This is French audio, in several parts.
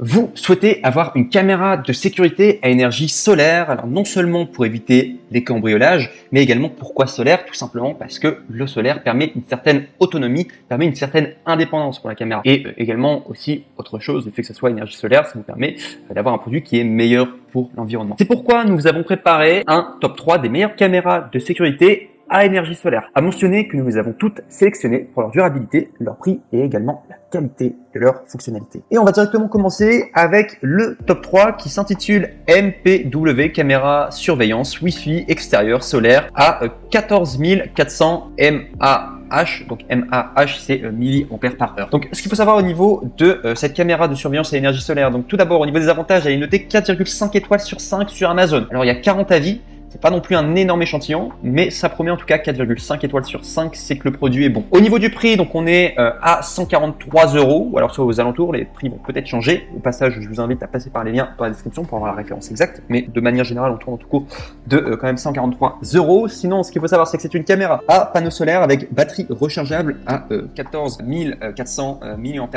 Vous souhaitez avoir une caméra de sécurité à énergie solaire, alors non seulement pour éviter les cambriolages, mais également pourquoi solaire? Tout simplement parce que le solaire permet une certaine autonomie, permet une certaine indépendance pour la caméra. Et également aussi autre chose, le fait que ce soit énergie solaire, ça vous permet d'avoir un produit qui est meilleur pour l'environnement. C'est pourquoi nous vous avons préparé un top 3 des meilleures caméras de sécurité à énergie solaire. À mentionner que nous les avons toutes sélectionnées pour leur durabilité, leur prix et également la qualité de leur fonctionnalité. Et on va directement commencer avec le top 3 qui s'intitule MPW, caméra surveillance Wi-Fi extérieur solaire à 14 400 mAh. Donc mAh c'est milliampères par heure. Donc ce qu'il faut savoir au niveau de cette caméra de surveillance à énergie solaire, donc tout d'abord au niveau des avantages, elle est notée 4,5 étoiles sur 5 sur Amazon. Alors il y a 40 avis. C'est pas non plus un énorme échantillon, mais ça promet en tout cas 4,5 étoiles sur 5, c'est que le produit est bon. Au niveau du prix, donc on est à 143 €, ou alors soit aux alentours, les prix vont peut-être changer. Au passage, je vous invite à passer par les liens dans la description pour avoir la référence exacte, mais de manière générale, on tourne en tout cas de quand même 143 €. Sinon, ce qu'il faut savoir, c'est que c'est une caméra à panneau solaire avec batterie rechargeable à 14 400 mAh.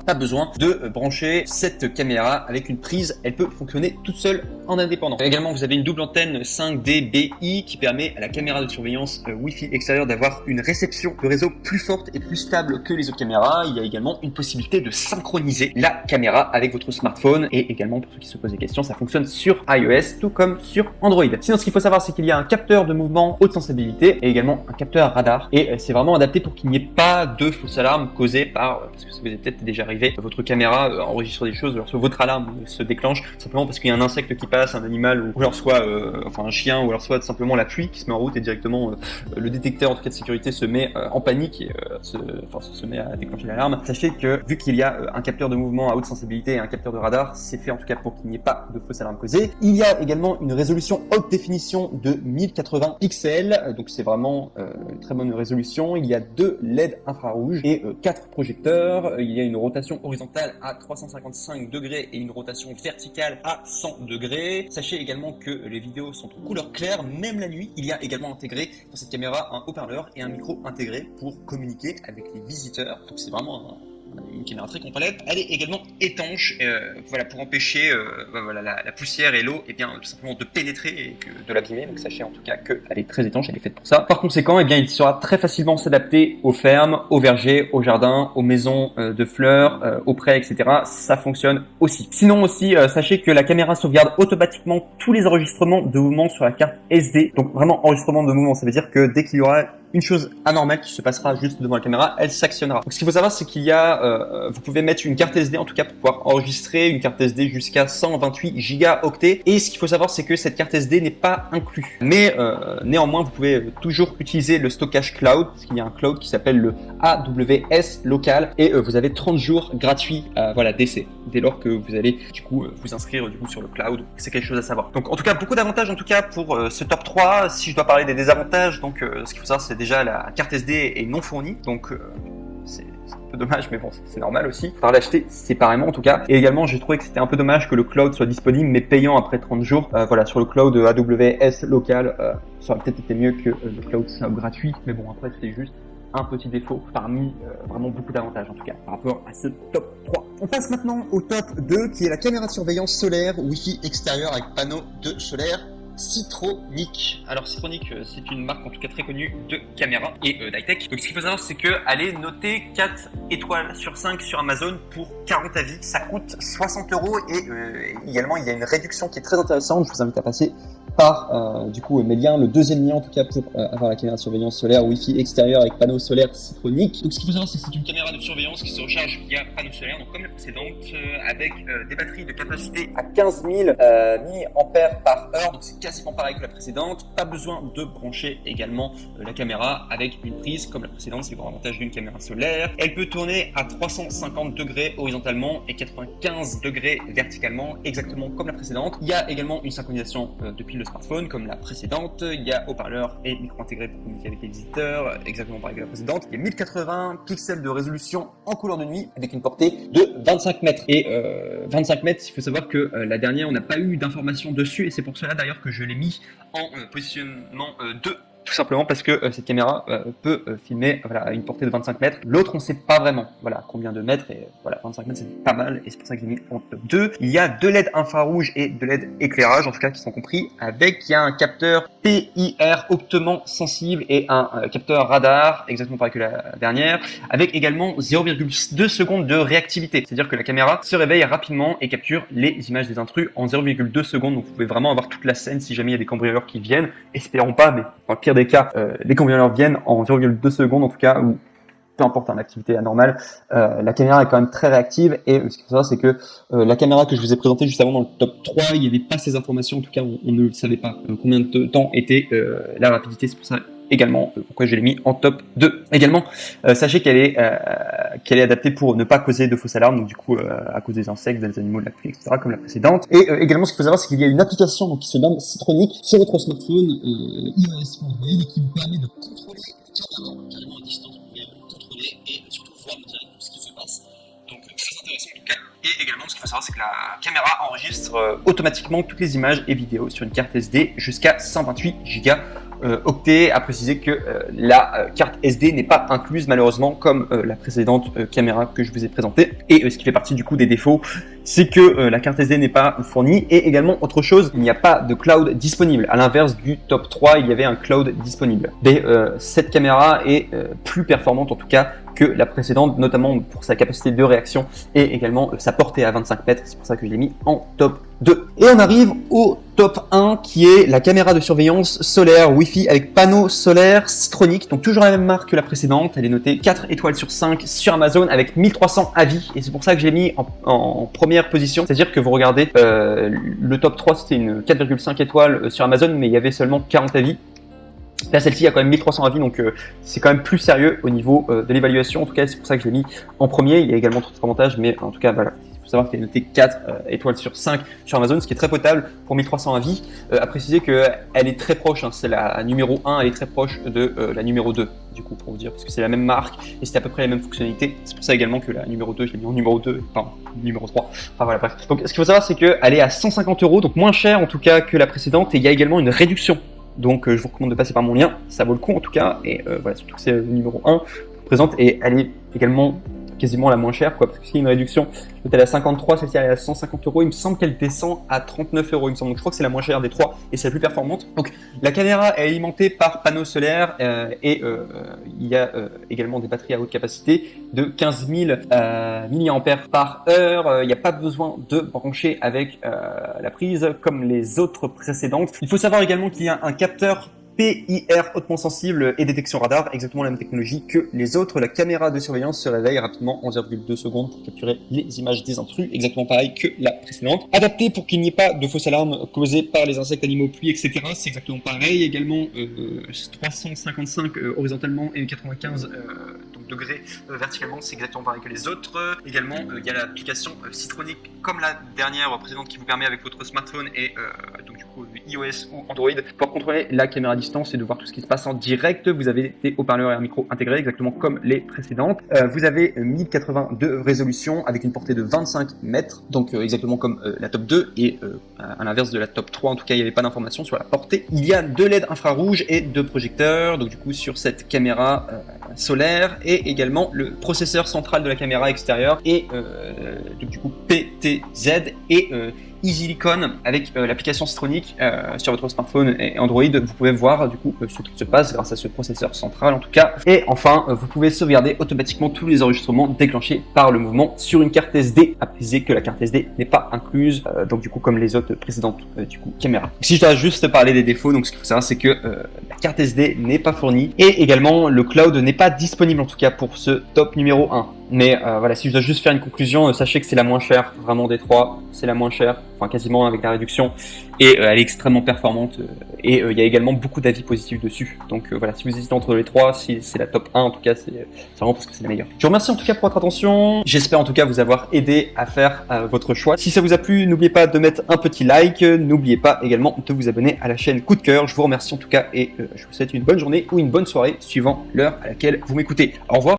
Pas besoin de brancher cette caméra avec une prise, elle peut fonctionner toute seule en indépendant. Également, vous avez une double antenne 5 dBi qui permet à la caméra de surveillance Wi-Fi extérieur d'avoir une réception de réseau plus forte et plus stable que les autres caméras. Il y a également une possibilité de synchroniser la caméra avec votre smartphone et également pour ceux qui se posent des questions, ça fonctionne sur iOS tout comme sur Android. Sinon, ce qu'il faut savoir, c'est qu'il y a un capteur de mouvement haute sensibilité et également un capteur radar et c'est vraiment adapté pour qu'il n'y ait pas de fausse alarme causée par, parce que ça vous est peut-être déjà arrivé, votre caméra enregistre des choses, alors soit votre alarme se déclenche simplement parce qu'il y a un insecte qui passe, un animal ou alors soit enfin un chien ou alors soit simplement la pluie qui se met en route et directement le détecteur en tout cas de sécurité se met en panique et se met à déclencher l'alarme. Sachez que vu qu'il y a un capteur de mouvement à haute sensibilité et un capteur de radar, c'est fait en tout cas pour qu'il n'y ait pas de fausse alarme causée. Il y a également une résolution haute définition de 1080 pixels, donc c'est vraiment une très bonne résolution. Il y a 2 LED infrarouges et 4 projecteurs. Il y a une rotation horizontale à 355 degrés et une rotation verticale à 100 degrés. Sachez également que les vidéos sont en couleur claire, même la nuit. Il y a également intégré dans cette caméra un haut-parleur et un micro intégré pour communiquer avec les visiteurs. Donc c'est vraiment une caméra très complète. Elle est également étanche, voilà, pour empêcher voilà, la poussière et l'eau, et bien tout simplement de pénétrer et de l'abîmer. Donc sachez en tout cas qu'elle est très étanche, elle est faite pour ça. Par conséquent, bien il saura très facilement s'adapter aux fermes, aux vergers, aux jardins, aux maisons de fleurs, aux prés, etc. Ça fonctionne aussi. Sinon aussi, sachez que la caméra sauvegarde automatiquement tous les enregistrements de mouvement sur la carte SD. Donc vraiment enregistrement de mouvement, ça veut dire que dès qu'il y aura une chose anormale qui se passera juste devant la caméra, elle s'actionnera. Donc ce qu'il faut savoir, c'est qu'il y a, vous pouvez mettre une carte SD en tout cas pour pouvoir enregistrer une carte SD jusqu'à 128 gigaoctets. Et ce qu'il faut savoir, c'est que cette carte SD n'est pas inclue. Mais néanmoins, vous pouvez toujours utiliser le stockage cloud, parce qu'il y a un cloud qui s'appelle le AWS local, et vous avez 30 jours gratuits, voilà, d'essai, dès lors que vous allez du coup vous inscrire du coup sur le cloud. C'est quelque chose à savoir. Donc en tout cas, beaucoup d'avantages en tout cas pour ce top 3. Si je dois parler des désavantages, donc ce qu'il faut savoir, c'est déjà la carte SD est non fournie, donc c'est un peu dommage, mais bon, c'est normal aussi. Il faudra l'acheter séparément en tout cas. Et également, j'ai trouvé que c'était un peu dommage que le cloud soit disponible, mais payant après 30 jours. Voilà, sur le cloud AWS local, ça aurait peut-être été mieux que le cloud soit gratuit, mais bon, après, c'est juste un petit défaut parmi vraiment beaucoup d'avantages en tout cas par rapport à ce top 3. On passe maintenant au top 2 qui est la caméra de surveillance solaire Wi-Fi extérieur avec panneau de solaire Citronic. Alors Citronic, c'est une marque en tout cas très connue de caméra et d'high-tech. Donc ce qu'il faut savoir, c'est qu'elle est notée 4 étoiles sur 5 sur Amazon pour 40 avis. Ça coûte 60 € et également il y a une réduction qui est très intéressante. Je vous invite à passer par du coup mes liens, le deuxième lien en tout cas pour avoir la caméra de surveillance solaire Wi-Fi extérieur avec panneau solaire Citronic. Donc ce qu'il faut savoir, c'est que c'est une caméra de surveillance qui se recharge via panneau solaire, donc comme la précédente, avec des batteries de capacité à 15 000 mAh par heure, donc c'est quasiment pareil que la précédente. Pas besoin de brancher également la caméra avec une prise comme la précédente, c'est le grand avantage d'une caméra solaire. Elle peut tourner à 350 degrés horizontalement et 95 degrés verticalement, exactement comme la précédente. Il y a également une synchronisation depuis le smartphone comme la précédente. Il y a haut-parleur et micro intégré pour communiquer avec les visiteurs, exactement pareil que la précédente. Il y a 1080 pixels de résolution en couleur de nuit avec une portée de 25 mètres. Et 25 mètres, il faut savoir que la dernière, on n'a pas eu d'informations dessus et c'est pour cela d'ailleurs que je l'ai mis en positionnement 2 tout simplement parce que cette caméra peut filmer à une portée de 25 mètres. L'autre, on ne sait pas vraiment combien de mètres, et 25 mètres c'est pas mal, et c'est pour ça que j'ai mis en top 2. Il y a 2 LED infrarouge et 2 LED éclairage, en tout cas qui sont compris, il y a un capteur PIR hautement sensible et un capteur radar, exactement pareil que la dernière, avec également 0,2 secondes de réactivité. C'est-à-dire que la caméra se réveille rapidement et capture les images des intrus en 0,2 secondes, donc vous pouvez vraiment avoir toute la scène si jamais il y a des cambrioleurs qui viennent. Espérons pas, mais dans le pire des cas, les cambrioleurs viennent en 0,2 secondes en tout cas, ou peu importe, en activité anormale. La caméra est quand même très réactive, et ce qu'il faut savoir, c'est que la caméra que je vous ai présentée juste avant dans le top 3, il n'y avait pas ces informations, en tout cas on ne le savait pas combien de temps était la rapidité, c'est pour ça également pourquoi je l'ai mis en top 2. Également, sachez qu'elle est adaptée pour ne pas causer de fausses alarmes, donc du coup à cause des insectes, des animaux de la pluie, etc. comme la précédente. Et également, ce qu'il faut savoir, c'est qu'il y a une application donc, qui se nomme Citronic sur votre smartphone iOS ou Android, et qui vous permet de contrôler la caméra carrément à distance. Et surtout voir en direct tout ce qui se passe. Donc très intéressant en tout cas. Et également, ce qu'il faut savoir, c'est que la caméra enregistre automatiquement toutes les images et vidéos sur une carte SD jusqu'à 128 Go octets. À préciser que la carte SD n'est pas incluse malheureusement comme la précédente caméra que je vous ai présentée. Et ce qui fait partie du coup des défauts, c'est que la carte SD n'est pas fournie. Et également, autre chose, il n'y a pas de cloud disponible. À l'inverse du top 3, il y avait un cloud disponible. Mais cette caméra est plus performante en tout cas que la précédente, notamment pour sa capacité de réaction et également sa portée à 25 mètres. C'est pour ça que je l'ai mis en top 2. Et on arrive au top 1 qui est la caméra de surveillance solaire Wi-Fi avec panneau solaire Citronic. Donc toujours la même marque que la précédente. Elle est notée 4 étoiles sur 5 sur Amazon avec 1300 avis. Et c'est pour ça que j'ai mis en première position. C'est-à-dire que vous regardez, le top 3 c'était une 4,5 étoiles sur Amazon, mais il y avait seulement 40 avis. Là, celle-ci a quand même 1300 avis, donc c'est quand même plus sérieux au niveau de l'évaluation. En tout cas, c'est pour ça que je l'ai mis en premier. Il y a également d'autres avantages, mais en tout cas, voilà. Il faut savoir qu'elle est notée 4 étoiles sur 5 sur Amazon, ce qui est très potable pour 1300 avis. À préciser qu'elle est très proche, hein, c'est la numéro 1, elle est très proche de la numéro 2, du coup, pour vous dire, parce que c'est la même marque et c'est à peu près la même fonctionnalité. C'est pour ça également que la numéro 2, je l'ai mis en numéro 2, enfin, numéro 3. Enfin voilà, bref. Donc, ce qu'il faut savoir, c'est qu'elle est à 150 €, donc moins cher en tout cas que la précédente, et il y a également une réduction. Donc je vous recommande de passer par mon lien, ça vaut le coup en tout cas, et voilà, surtout que c'est le numéro 1 présente, et elle est également quasiment la moins chère, parce que s'il y a une réduction, elle est à 53, celle-ci elle est à 150 €, il me semble qu'elle descend à 39 €, il me semble, donc je crois que c'est la moins chère des trois, et c'est la plus performante. Donc la caméra est alimentée par panneau solaire, et il y a également des batteries à haute capacité de 15 000 mAh par heure. Il n'y a pas besoin de brancher avec la prise comme les autres précédentes. Il faut savoir également qu'il y a un capteur PIR hautement sensible et détection radar, exactement la même technologie que les autres. La caméra de surveillance se réveille rapidement en 0,2 secondes pour capturer les images des intrus, exactement pareil que la précédente. Adapté pour qu'il n'y ait pas de fausses alarmes causées par les insectes, animaux, pluie, etc. C'est exactement pareil. Également 355 horizontalement et 95 degrés verticalement, c'est exactement pareil que les autres. Également, il y a l'application Citronic comme la dernière précédente qui vous permet avec votre smartphone et donc du coup iOS ou Android pour contrôler la caméra à distance et de voir tout ce qui se passe en direct. Vous avez des haut-parleurs et un micro intégré exactement comme les précédentes. Vous avez 1080 de résolution avec une portée de 25 mètres, donc exactement comme la top 2 et à l'inverse de la top 3, en tout cas il n'y avait pas d'informations sur la portée. Il y a 2 LED infrarouges et 2 projecteurs, donc du coup sur cette caméra solaire, et également le processeur central de la caméra extérieure et donc du coup PTZ et EasyLicon avec l'application Citronic sur votre smartphone et Android. Vous pouvez voir du coup ce qui se passe grâce à ce processeur central en tout cas. Et enfin, vous pouvez sauvegarder automatiquement tous les enregistrements déclenchés par le mouvement sur une carte SD. À préciser que la carte SD n'est pas incluse, donc du coup comme les autres précédentes du coup caméras. Si je dois juste parler des défauts, donc ce qu'il faut savoir c'est que la carte SD n'est pas fournie et également le cloud n'est pas disponible en tout cas pour ce top numéro 1. Mais voilà, si je dois juste faire une conclusion, sachez que c'est la moins chère, vraiment des trois, c'est la moins chère, enfin quasiment avec la réduction, et elle est extrêmement performante, et il y a également beaucoup d'avis positifs dessus. Donc voilà, si vous hésitez entre les trois, si c'est la top 1 en tout cas, c'est vraiment parce que c'est la meilleure. Je vous remercie en tout cas pour votre attention, j'espère en tout cas vous avoir aidé à faire votre choix. Si ça vous a plu, n'oubliez pas de mettre un petit like, n'oubliez pas également de vous abonner à la chaîne Coup de Cœur. Je vous remercie en tout cas, et je vous souhaite une bonne journée ou une bonne soirée, suivant l'heure à laquelle vous m'écoutez. Au revoir.